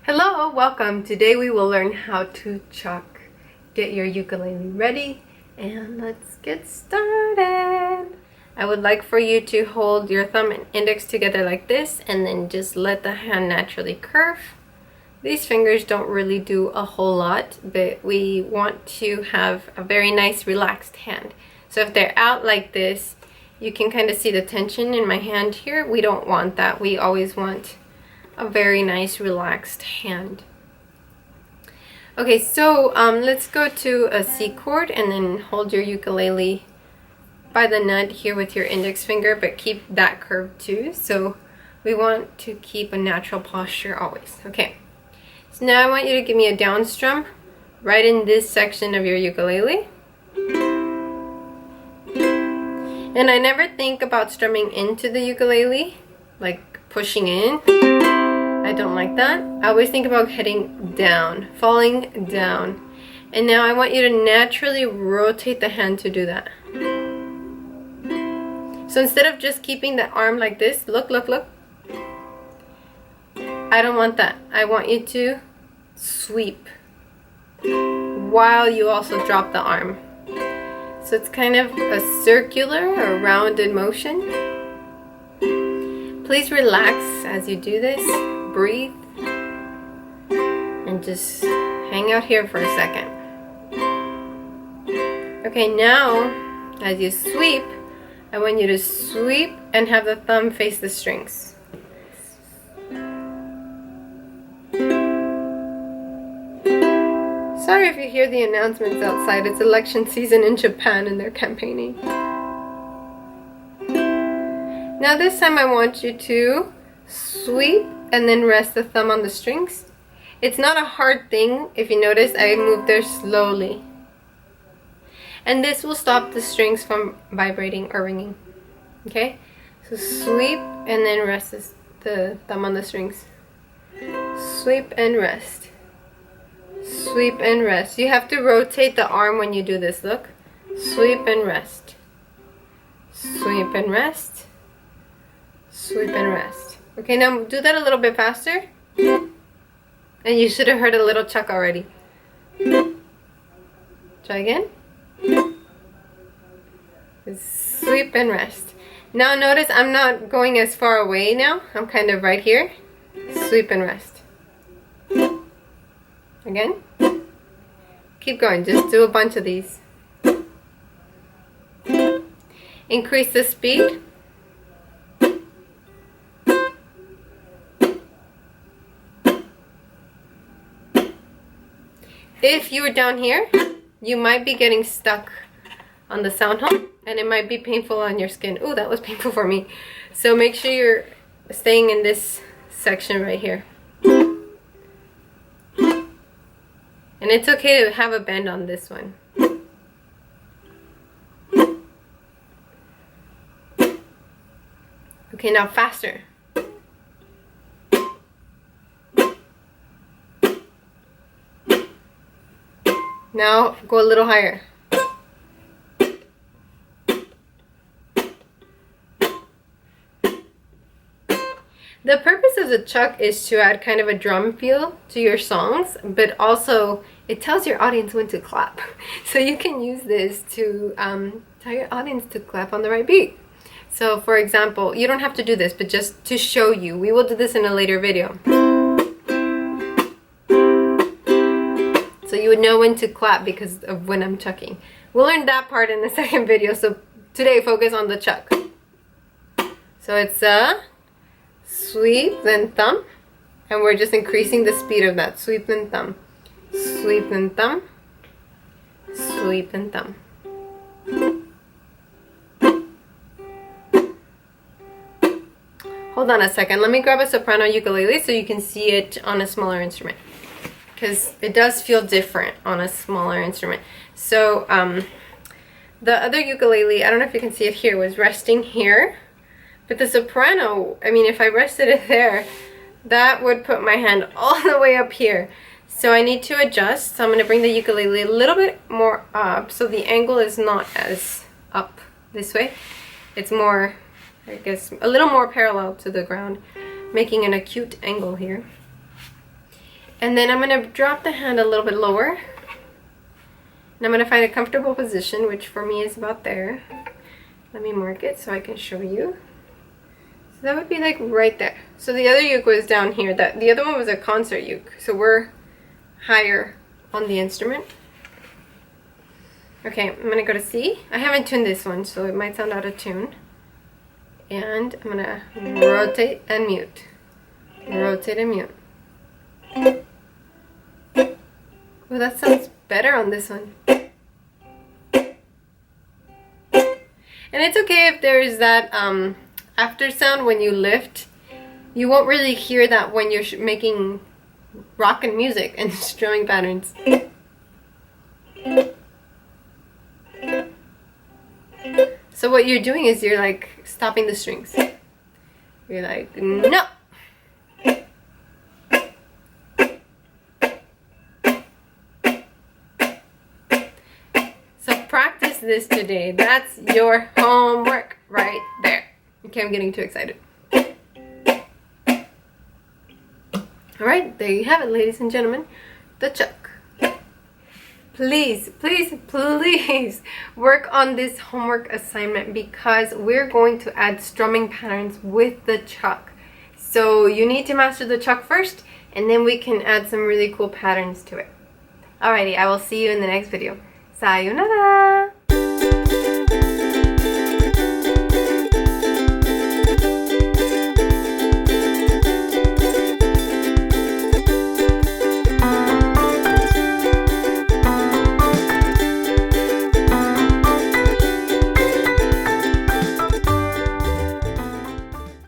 Hello, welcome. Today we will learn how to chuck. Get your ukulele ready and let's get started. I would like for you to hold your thumb and index together like this and then just let the hand naturally curve. These fingers don't really do a whole lot, but we want to have a very nice relaxed hand. So if they're out like this, you can kind of see the tension in my hand here. We don't want that. We always want a very nice relaxed hand. Okay, so let's go to a C chord and then hold your ukulele by the nut here with your index finger, but keep that curve too. So we want to keep a natural posture always. Okay, so now I want you to give me a down strum right in this section of your ukulele. And I never think about strumming into the ukulele, like pushing in. I don't like that. I always think about heading down, falling down. And now I want you to naturally rotate the hand to do that. So instead of just keeping the arm like this, look. I don't want that. I want you to sweep while you also drop the arm. So it's kind of a circular or rounded motion. Please relax as you do this. Breathe and just hang out here for a second. Okay, now as you sweep, I want you to sweep and have the thumb face the strings. Sorry if you hear the announcements outside. It's election season in Japan and they're campaigning. Now this time I want you to sweep and then rest the thumb on the strings. It's not a hard thing. If you notice, I move there slowly. And this will stop the strings from vibrating or ringing. Okay? So sweep and then rest the thumb on the strings. Sweep and rest. Sweep and rest. You have to rotate the arm when you do this. Look. Sweep and rest. Sweep and rest. Sweep and rest. Okay, now do that a little bit faster. And you should have heard a little chuck already. Try again. Sweep and rest. Now notice I'm not going as far away now. I'm kind of right here. Sweep and rest. Again. Keep going. Just do a bunch of these. Increase the speed. If you were down here, you might be getting stuck on the sound hole and it might be painful on your skin. Ooh, that was painful for me. So make sure you're staying in this section right here. And it's okay to have a bend on this one. Okay, now faster. Now go a little higher. The purpose of the chuck is to add kind of a drum feel to your songs, but also it tells your audience when to clap. So you can use this to tell your audience to clap on the right beat. So for example, you don't have to do this, but just to show you, we will do this in a later video. So you would know when to clap because of when I'm chucking. We'll learn that part in the second video, so today focus on the chuck. So it's a sweep, then thumb, and we're just increasing the speed of that. Sweep, then thumb. Sweep, then thumb. Sweep, and thumb. Hold on a second. Let me grab a soprano ukulele so you can see it on a smaller instrument, because it does feel different on a smaller instrument. So the other ukulele, I don't know if you can see it here, was resting here. But the soprano, I mean, if I rested it there, that would put my hand all the way up here. So I need to adjust. So I'm going to bring the ukulele a little bit more up so the angle is not as up this way. It's more, I guess, a little more parallel to the ground, making an acute angle here. And then I'm going to drop the hand a little bit lower. And I'm going to find a comfortable position, which for me is about there. Let me mark it so I can show you. So that would be like right there. So the other uke was down here. The other one was a concert uke. So we're higher on the instrument. Okay, I'm going to go to C. I haven't tuned this one, so it might sound out of tune. And I'm going to rotate and mute. Rotate and mute. Well, that sounds better on this one. And it's okay if there is that after sound when you lift. You won't really hear that when you're making rockin' music and strumming patterns. So what you're doing is you're like stopping the strings. You're like, no! So practice this today. That's your homework right there. Okay, I'm getting too excited. Alright, there you have it, ladies and gentlemen. The chuck. Please, please, please work on this homework assignment because we're going to add strumming patterns with the chuck. So you need to master the chuck first, and then we can add some really cool patterns to it. Alrighty, I will see you in the next video. Sayonara!